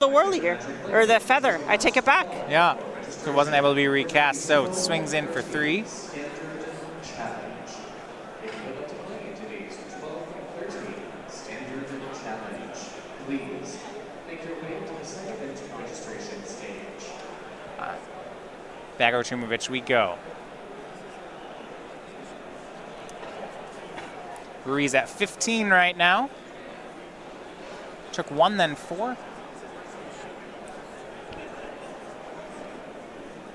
the war leader, or the feather. I take it back. Yeah, it wasn't able to be recast, so it swings in for 3. Back over to Tumavitch we go. Ruiz at 15 right now. Took 1, then 4.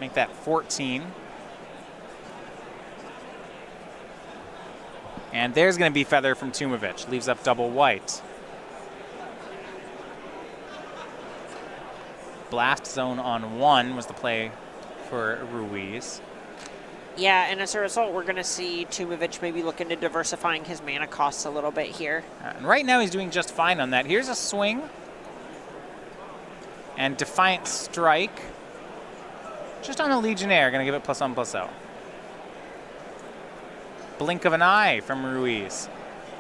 Make that 14. And there's going to be feather from Tumavitch. Leaves up double white. Blast zone on 1 was the play for Ruiz. Yeah, and as a result, we're going to see Tumavitch maybe look into diversifying his mana costs a little bit here. And right now he's doing just fine on that. Here's a swing. And Defiant Strike. Just on the Legionnaire, going to give it +1/+0. Blink of an eye from Ruiz.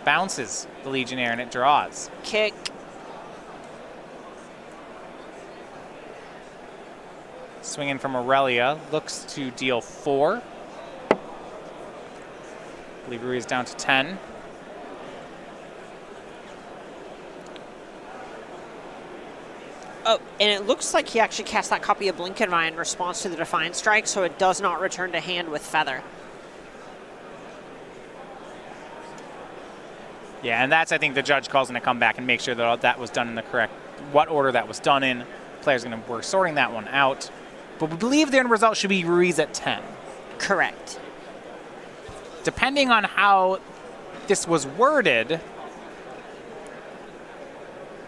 Bounces the Legionnaire and it draws. Kick. Swinging from Aurelia, looks to deal 4. Leave Ruiz down to 10. Oh, and it looks like he actually cast that copy of Blink of an Eye in response to the Defiant Strike, so it does not return to hand with Feather. Yeah, and that's, I think, the judge calls going to come back and make sure that that was done in the correct, what order that was done in. Player's going to work sorting that one out. But we believe the end result should be Ruiz at 10. Correct. Depending on how this was worded,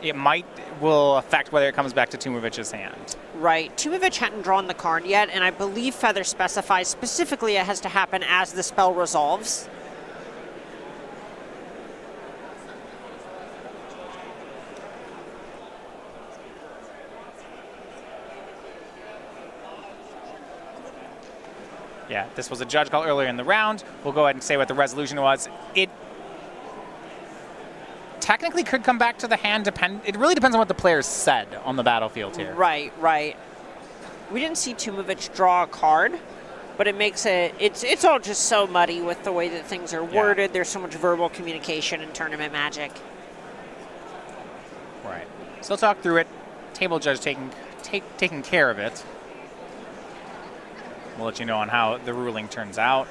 it will affect whether it comes back to Tumavitch's hand. Right. Tumavitch hadn't drawn the card yet, and I believe Feather specifies specifically it has to happen as the spell resolves. Yeah, this was a judge call earlier in the round. We'll go ahead and say what the resolution was. It technically could come back to the hand. It really depends on what the players said on the battlefield here. Right, right. We didn't see Tumavitch draw a card, but it makes it's all just so muddy with the way that things are worded. Yeah. There's so much verbal communication in tournament Magic. Right. So we'll talk through it. Table judge taking care of it. We'll let you know on how the ruling turns out.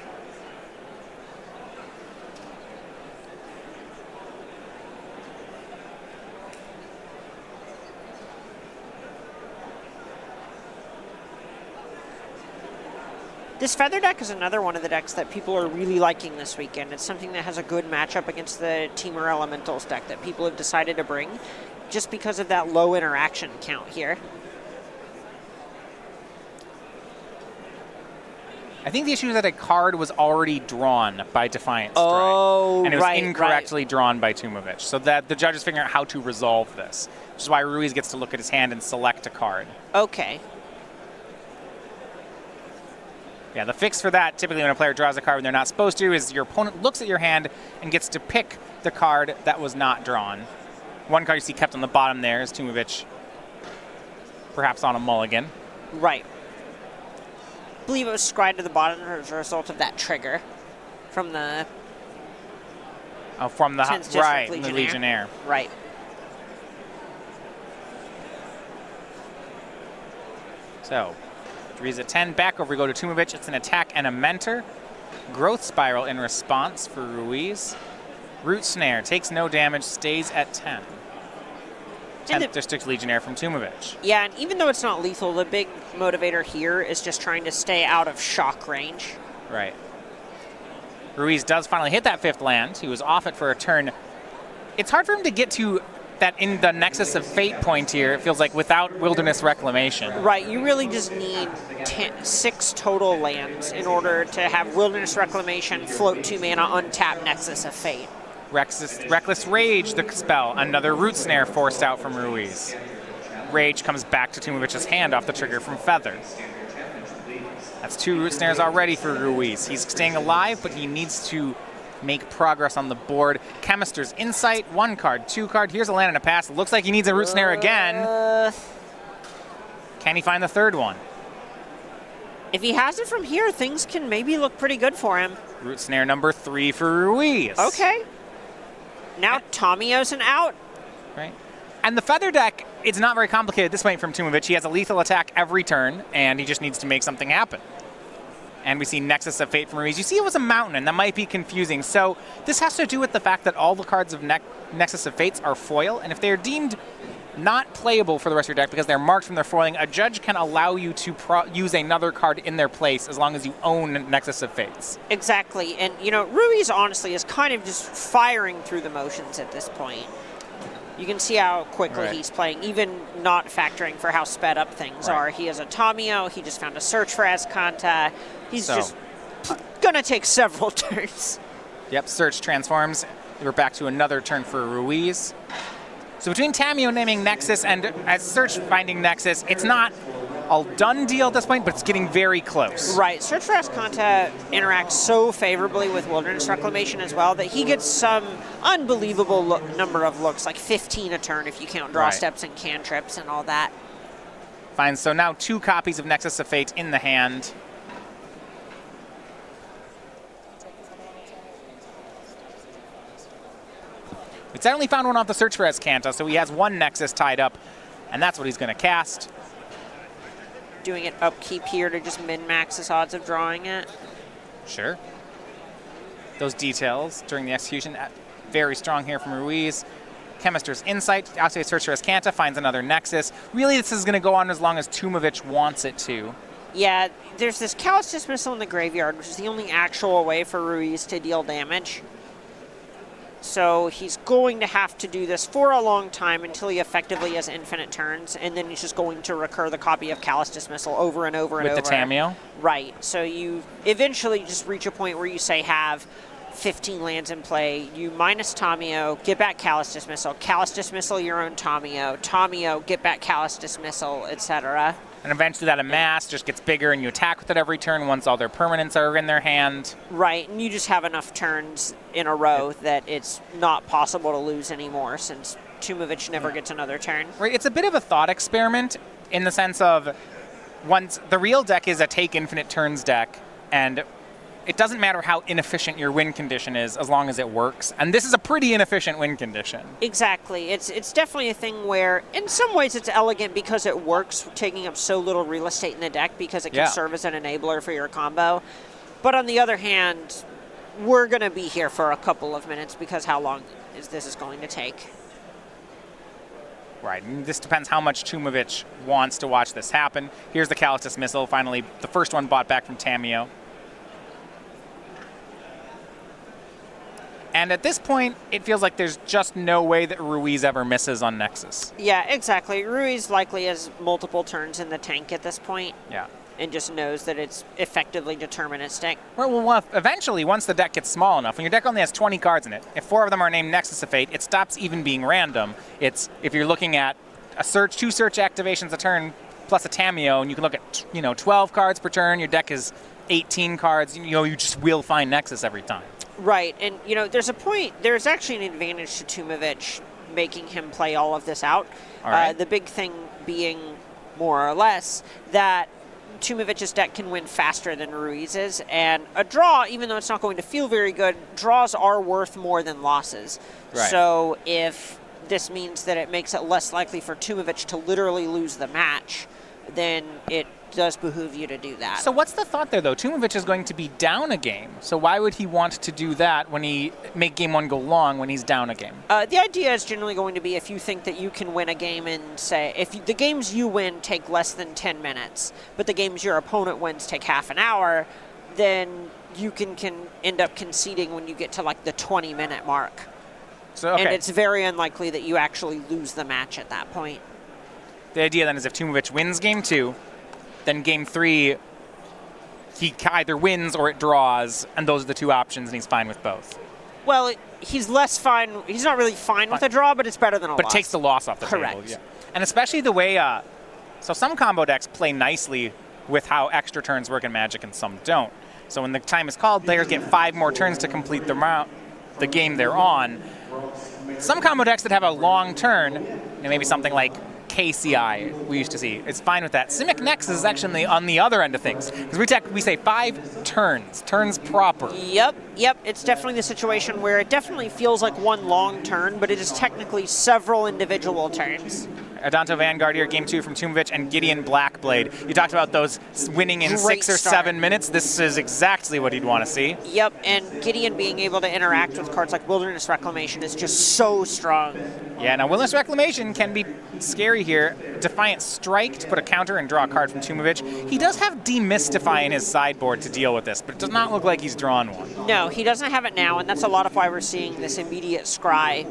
This Feather deck is another one of the decks that people are really liking this weekend. It's something that has a good matchup against the Temur Elementals deck that people have decided to bring just because of that low interaction count here. I think the issue is that a card was already drawn by Defiant Strike. Oh, and it was incorrectly drawn by Tumavitch. So that the judge is figuring out how to resolve this, which is why Ruiz gets to look at his hand and select a card. Okay. Yeah, the fix for that, typically when a player draws a card when they're not supposed to, is your opponent looks at your hand and gets to pick the card that was not drawn. One card you see kept on the bottom there is Tumavitch, perhaps on a mulligan. Right. I believe it was scried to the bottom as a result of that trigger from the... Oh, from the... Right, the Legionnaire. Right. So, Ruiz at 10. Back over we go to Tumavitch. It's an attack and a mentor. Growth Spiral in response for Ruiz. Root Snare takes no damage, stays at 10. 10th District Legionnaire from Tumavitch. Yeah, and even though it's not lethal, the big motivator here is just trying to stay out of shock range. Right. Ruiz does finally hit that 5th land. He was off it for a turn. It's hard for him to get to that in the Nexus of Fate point here, it feels like, without Wilderness Reclamation. Right, you really just need 6 total lands in order to have Wilderness Reclamation, float 2 mana, untap Nexus of Fate. Reckless Rage, the spell. Another Root Snare forced out from Ruiz. Rage comes back to Tumavitch's hand off the trigger from Feather. That's 2 Root Snares already for Ruiz. He's staying alive, but he needs to make progress on the board. Chemister's Insight, 1 card, 2 card. Here's a land and a pass. Looks like he needs a Root Snare again. Can he find the third one? If he has it from here, things can maybe look pretty good for him. Root snare number 3 for Ruiz. Okay. Now Tomio's an out. Right. And the feather deck, it's not very complicated at this point from Tumavitch. He has a lethal attack every turn, and he just needs to make something happen. And we see Nexus of Fate from Ruiz. You see it was a mountain, and that might be confusing. So this has to do with the fact that all the cards of Nexus of Fates are foil, and if they are deemed not playable for the rest of your deck because they're marked from their foiling, a judge can allow you to use another card in their place as long as you own Nexus of Fates. Exactly. And, you know, Ruiz honestly is kind of just firing through the motions at this point. You can see how quickly he's playing, even not factoring for how sped up things are. He has a Tomio. He just found a search for Escanta. He's just going to take several turns. Yep, search transforms. We're back to another turn for Ruiz. So between Tamio naming Nexus and as search finding Nexus, it's not a done deal at this point, but it's getting very close. Right. Search for Escanta interacts so favorably with Wilderness Reclamation as well that he gets some unbelievable number of looks, like 15 a turn if you count draw steps and cantrips and all that. Fine. So now 2 copies of Nexus of Fate in the hand. We suddenly found one off the search for Escanta, so he has 1 Nexus tied up, and that's what he's going to cast. Doing it upkeep here to just min-max his odds of drawing it. Sure. Those details during the execution, very strong here from Ruiz. Chemister's Insight, outside search for Escanta, finds another Nexus. Really, this is going to go on as long as Tumavitch wants it to. Yeah, there's this Callous Dismissal in the graveyard, which is the only actual way for Ruiz to deal damage. So he's going to have to do this for a long time until he effectively has infinite turns, and then he's just going to recur the copy of Callous Dismissal over and over and over. With the Tamio? Right. So you eventually just reach a point where you say have 15 lands in play, you minus Tamio, get back Callous Dismissal your own Tamio, get back Callous Dismissal, etc. And eventually that amass just gets bigger and you attack with it every turn once all their permanents are in their hand. Right, and you just have enough turns in a row that it's not possible to lose anymore since Tumavitch never gets another turn. Right, it's a bit of a thought experiment in the sense of once the real deck is a take infinite turns deck, and it doesn't matter how inefficient your win condition is as long as it works. And this is a pretty inefficient win condition. Exactly. It's definitely a thing where, in some ways, it's elegant because it works, taking up so little real estate in the deck because it can serve as an enabler for your combo. But on the other hand, we're going to be here for a couple of minutes because how long is this going to take? Right, and this depends how much Tumavitch wants to watch this happen. Here's the Callous Dismissal, finally the first one bought back from Tamio. And at this point, it feels like there's just no way that Ruiz ever misses on Nexus. Yeah, exactly. Ruiz likely has multiple turns in the tank at this point. Yeah. And just knows that it's effectively deterministic. Well, eventually, once the deck gets small enough, when your deck only has 20 cards in it, if 4 of them are named Nexus of Fate, it stops even being random. It's, if you're looking at a search, 2 search activations a turn, plus a Tamio, and you can look at 12 cards per turn, your deck is 18 cards, you just will find Nexus every time. Right, and there's a point, there's actually an advantage to Tumavitch making him play all of this out. All right. The big thing being, more or less, that Tumavitch's deck can win faster than Ruiz's, and a draw, even though it's not going to feel very good, draws are worth more than losses. Right. So if this means that it makes it less likely for Tumavitch to literally lose the match, then it does behoove you to do that. So what's the thought there, though? Tumavitch is going to be down a game, so why would he want to do that when he make game 1 go long when he's down a game? The idea is generally going to be if you think that you can win a game in, say, if the games you win take less than 10 minutes, but the games your opponent wins take half an hour, then you can end up conceding when you get to like the 20-minute mark. So, okay. And it's very unlikely that you actually lose the match at that point. The idea then is if Tumavitch wins game 2, then game 3, he either wins or it draws, and those are the 2 options, and he's fine with both. Well, he's less fine. He's not really fine with a draw, but it's better than a loss. But it takes the loss off the table. Correct. Yeah. And especially the way, so some combo decks play nicely with how extra turns work in Magic and some don't. So when the time is called, players get 5 more turns to complete the game they're on. Some combo decks that have a long turn, maybe something like KCI we used to see. It's fine with that. Simic Nexus is actually on the other end of things. Because we say 5 turns proper. Yep. It's definitely the situation where it definitely feels like one long turn, but it is technically several individual turns. Adanto Vanguard here, game 2 from Tumavitch, and Gideon Blackblade. You talked about those winning in Great 6 or start. 7 minutes. This is exactly what you'd want to see. Yep, and Gideon being able to interact with cards like Wilderness Reclamation is just so strong. Yeah, now Wilderness Reclamation can be scary here. Defiant Strike to put a counter and draw a card from Tumavitch. He does have Demystify in his sideboard to deal with this, but it does not look like he's drawn one. No, he doesn't have it now, and that's a lot of why we're seeing this immediate scry,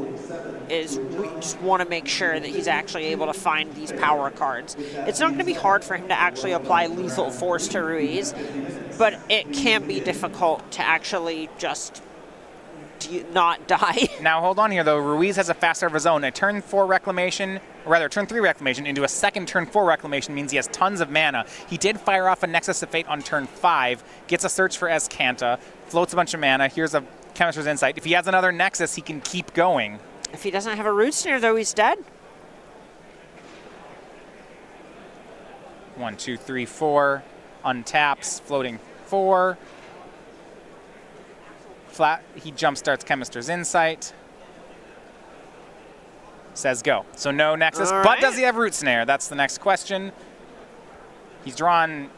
is we just want to make sure that he's actually able to find these power cards. It's not going to be hard for him to actually apply Lethal Force to Ruiz, but it can be difficult to actually just not die. Now hold on here though, Ruiz has a fast start of his own. A turn 4 Reclamation, or rather turn 3 Reclamation into a second turn 4 Reclamation means he has tons of mana. He did fire off a Nexus of Fate on turn 5, gets a search for Azcanta, floats a bunch of mana, here's a Chemist's Insight. If he has another Nexus, he can keep going. If he doesn't have a Root Snare though, he's dead. 1, 2, 3, 4, untaps, floating 4. Flat, he jump starts Chemist's Insight. Says go. So no Nexus, All but right. does he have Root Snare? That's the next question. He's drawn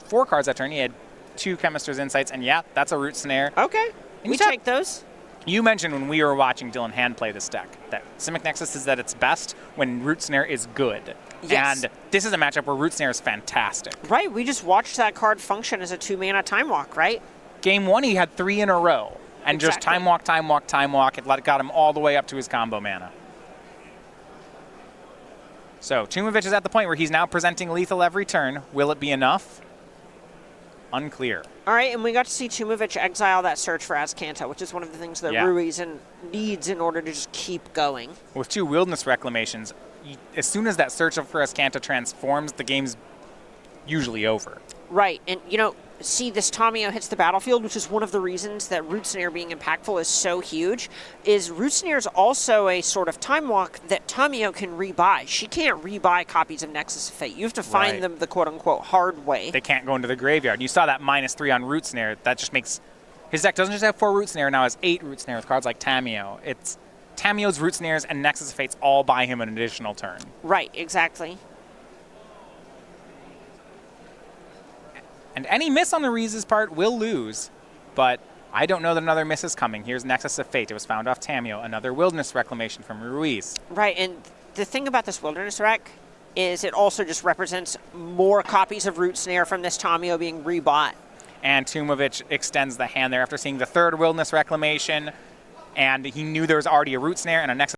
4 cards that turn. He had 2 Chemist's Insights, and yeah, that's a Root Snare. Okay, we take those. You mentioned when we were watching Dylan Hand play this deck that Simic Nexus is at its best when Root Snare is good. Yes. And this is a matchup where Root Snare is fantastic. Right, we just watched that card function as a 2-mana Time Walk, right? Game 1, he had 3 in a row. And just Exactly. time walk, time walk, time walk. It got him all the way up to his combo mana. So Tumavitch is at the point where he's now presenting lethal every turn. Will it be enough? Unclear. All right, and we got to see Tumavitch exile that search for Azcanta, which is one of the things that Yeah. Ruiz needs in order to just keep going. With 2 Wilderness Reclamations, as soon as that search for Azcanta transforms, the game's usually over. Right, and you know, see this Tamio hits the battlefield, which is one of the reasons that Root Snare being impactful is so huge, is Root Snare is also a sort of time walk that Tamio can rebuy. She can't rebuy copies of Nexus of Fate. You have to find Right. them the quote-unquote hard way. They can't go into the graveyard. You saw that -3 on Root Snare. That just makes... His deck doesn't just have 4 Root Snare, now has 8 Root Snare with cards like Tamio. It's Tamio's Root Snares and Nexus of Fates all buy him an additional turn. Right, exactly. And any miss on the Ruiz's part will lose, but I don't know that another miss is coming. Here's Nexus of Fate. It was found off Tamio. Another Wilderness Reclamation from Ruiz. Right, and the thing about this Wilderness Rec is it also just represents more copies of Root Snare from this Tamio being rebought. And Tumavitch extends the hand there after seeing the 3rd Wilderness Reclamation, and he knew there was already a Root Snare and a Nexus